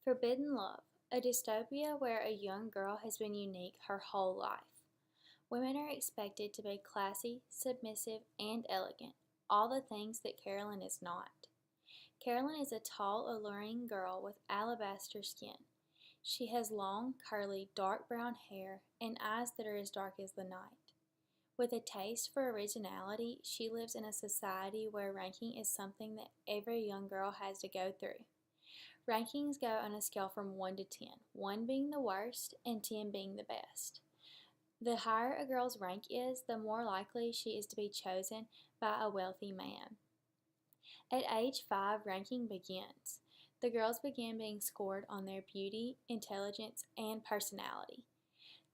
Forbidden Love, a dystopia where a young girl has been unique her whole life. Women are expected to be classy, submissive, and elegant, all the things that Carolyn is not. Carolyn is a tall, alluring girl with alabaster skin. She has long, curly, dark brown hair and eyes that are as dark as the night. With a taste for originality, she lives in a society where ranking is something that every young girl has to go through. Rankings go on a scale from 1 to 10, 1 being the worst and 10 being the best. The higher a girl's rank is, the more likely she is to be chosen by a wealthy man. At age 5, ranking begins. The girls begin being scored on their beauty, intelligence, and personality.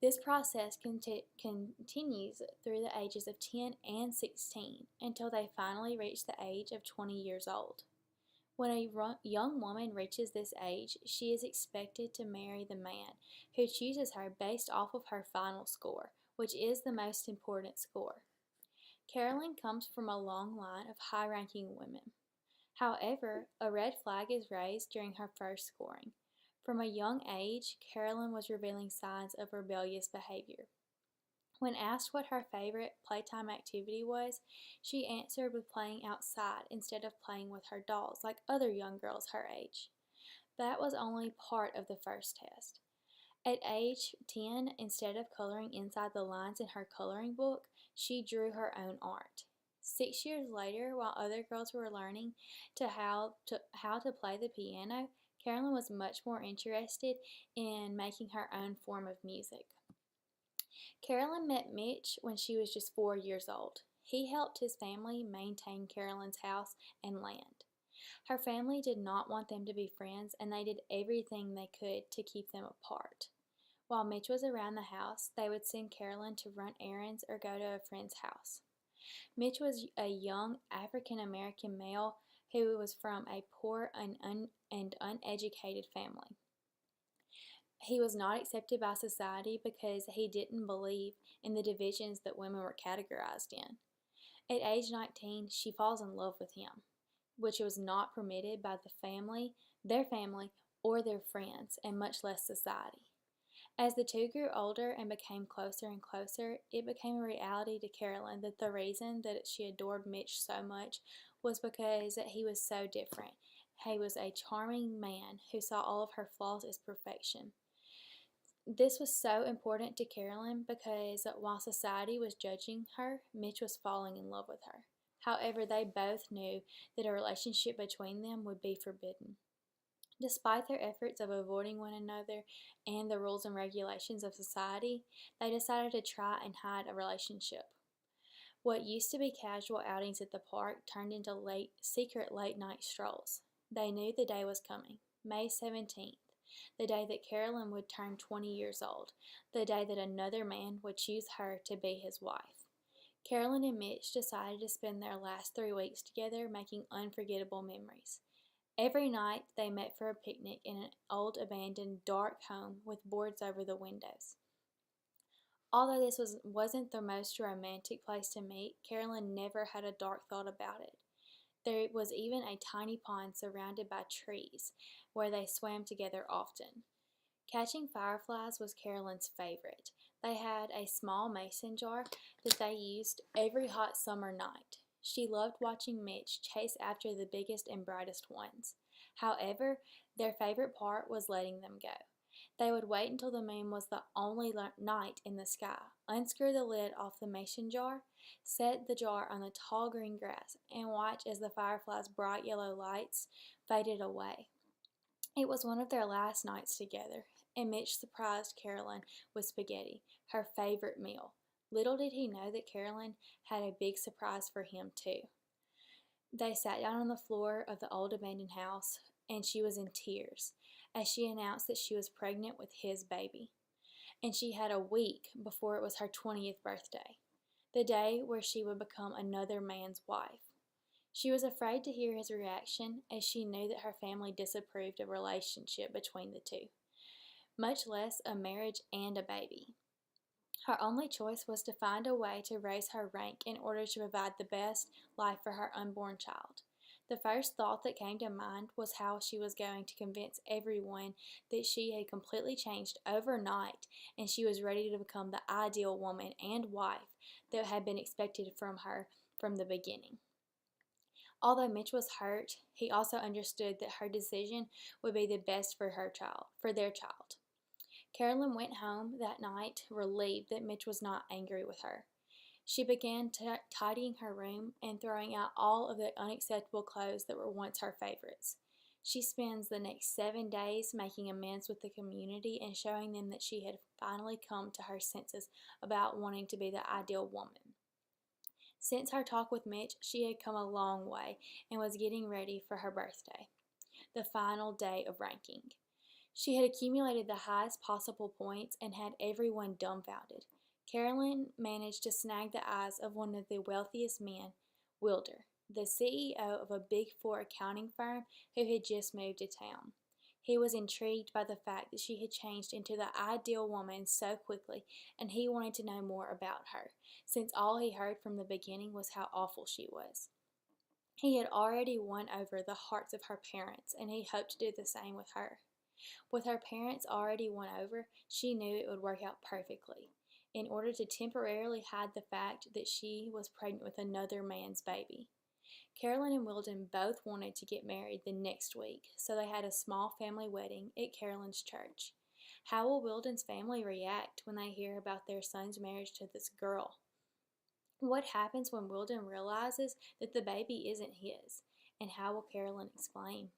This process continues through the ages of 10 and 16 until they finally reach the age of 20 years old. When a young woman reaches this age, she is expected to marry the man who chooses her based off of her final score, which is the most important score. Carolyn comes from a long line of high-ranking women. However, a red flag is raised during her first scoring. From a young age, Carolyn was revealing signs of rebellious behavior. When asked what her favorite playtime activity was, she answered with playing outside instead of playing with her dolls like other young girls her age. That was only part of the first test. At age 10, instead of coloring inside the lines in her coloring book, she drew her own art. 6 years later, while other girls were learning how to play the piano, Carolyn was much more interested in making her own form of music. Carolyn met Mitch when she was just 4 years old. He helped his family maintain Carolyn's house and land. Her family did not want them to be friends, and they did everything they could to keep them apart. While Mitch was around the house, they would send Carolyn to run errands or go to a friend's house. Mitch was a young African American male who was from a poor and uneducated family. He was not accepted by society because he didn't believe in the divisions that women were categorized in. At age 19, she falls in love with him, which was not permitted by their family, or their friends, and much less society. As the two grew older and became closer and closer, it became a reality to Carolyn that the reason that she adored Mitch so much was because he was so different. He was a charming man who saw all of her flaws as perfection. This was so important to Carolyn because while society was judging her, Mitch was falling in love with her. However, they both knew that a relationship between them would be forbidden. Despite their efforts of avoiding one another and the rules and regulations of society, they decided to try and hide a relationship. What used to be casual outings at the park turned into secret late-night strolls. They knew the day was coming, May 17th, the day that Carolyn would turn 20 years old, the day that another man would choose her to be his wife. Carolyn and Mitch decided to spend their last 3 weeks together making unforgettable memories. Every night they met for a picnic in an old abandoned dark home with boards over the windows. Although this wasn't the most romantic place to meet, Carolyn never had a dark thought about it. There was even a tiny pond surrounded by trees where they swam together often. Catching fireflies was Carolyn's favorite. They had a small mason jar that they used every hot summer night. She loved watching Mitch chase after the biggest and brightest ones. However, their favorite part was letting them go. They would wait until the moon was the only night in the sky, unscrew the lid off the mason jar, set the jar on the tall green grass, and watch as the fireflies' bright yellow lights faded away. It was one of their last nights together, and Mitch surprised Carolyn with spaghetti, her favorite meal. Little did he know that Carolyn had a big surprise for him, too. They sat down on the floor of the old abandoned house, and she was in tears as she announced that she was pregnant with his baby. And she had a week before it was her 20th birthday, the day where she would become another man's wife. She was afraid to hear his reaction as she knew that her family disapproved of a relationship between the two, much less a marriage and a baby. Her only choice was to find a way to raise her rank in order to provide the best life for her unborn child. The first thought that came to mind was how she was going to convince everyone that she had completely changed overnight and she was ready to become the ideal woman and wife that had been expected from her from the beginning. Although Mitch was hurt, he also understood that her decision would be the best for their child. Carolyn went home that night relieved that Mitch was not angry with her. She began tidying her room and throwing out all of the unacceptable clothes that were once her favorites. She spends the next 7 days making amends with the community and showing them that she had finally come to her senses about wanting to be the ideal woman. Since her talk with Mitch, she had come a long way and was getting ready for her birthday, the final day of ranking. She had accumulated the highest possible points and had everyone dumbfounded. Carolyn managed to snag the eyes of one of the wealthiest men, Wilder, the CEO of a Big Four accounting firm who had just moved to town. He was intrigued by the fact that she had changed into the ideal woman so quickly, and he wanted to know more about her, since all he heard from the beginning was how awful she was. He had already won over the hearts of her parents, and he hoped to do the same with her. With her parents already won over, she knew it would work out perfectly. In order to temporarily hide the fact that she was pregnant with another man's baby. Carolyn and Wilden both wanted to get married the next week, so they had a small family wedding at Carolyn's church. How will Wilden's family react when they hear about their son's marriage to this girl? What happens when Wilden realizes that the baby isn't his? And how will Carolyn explain?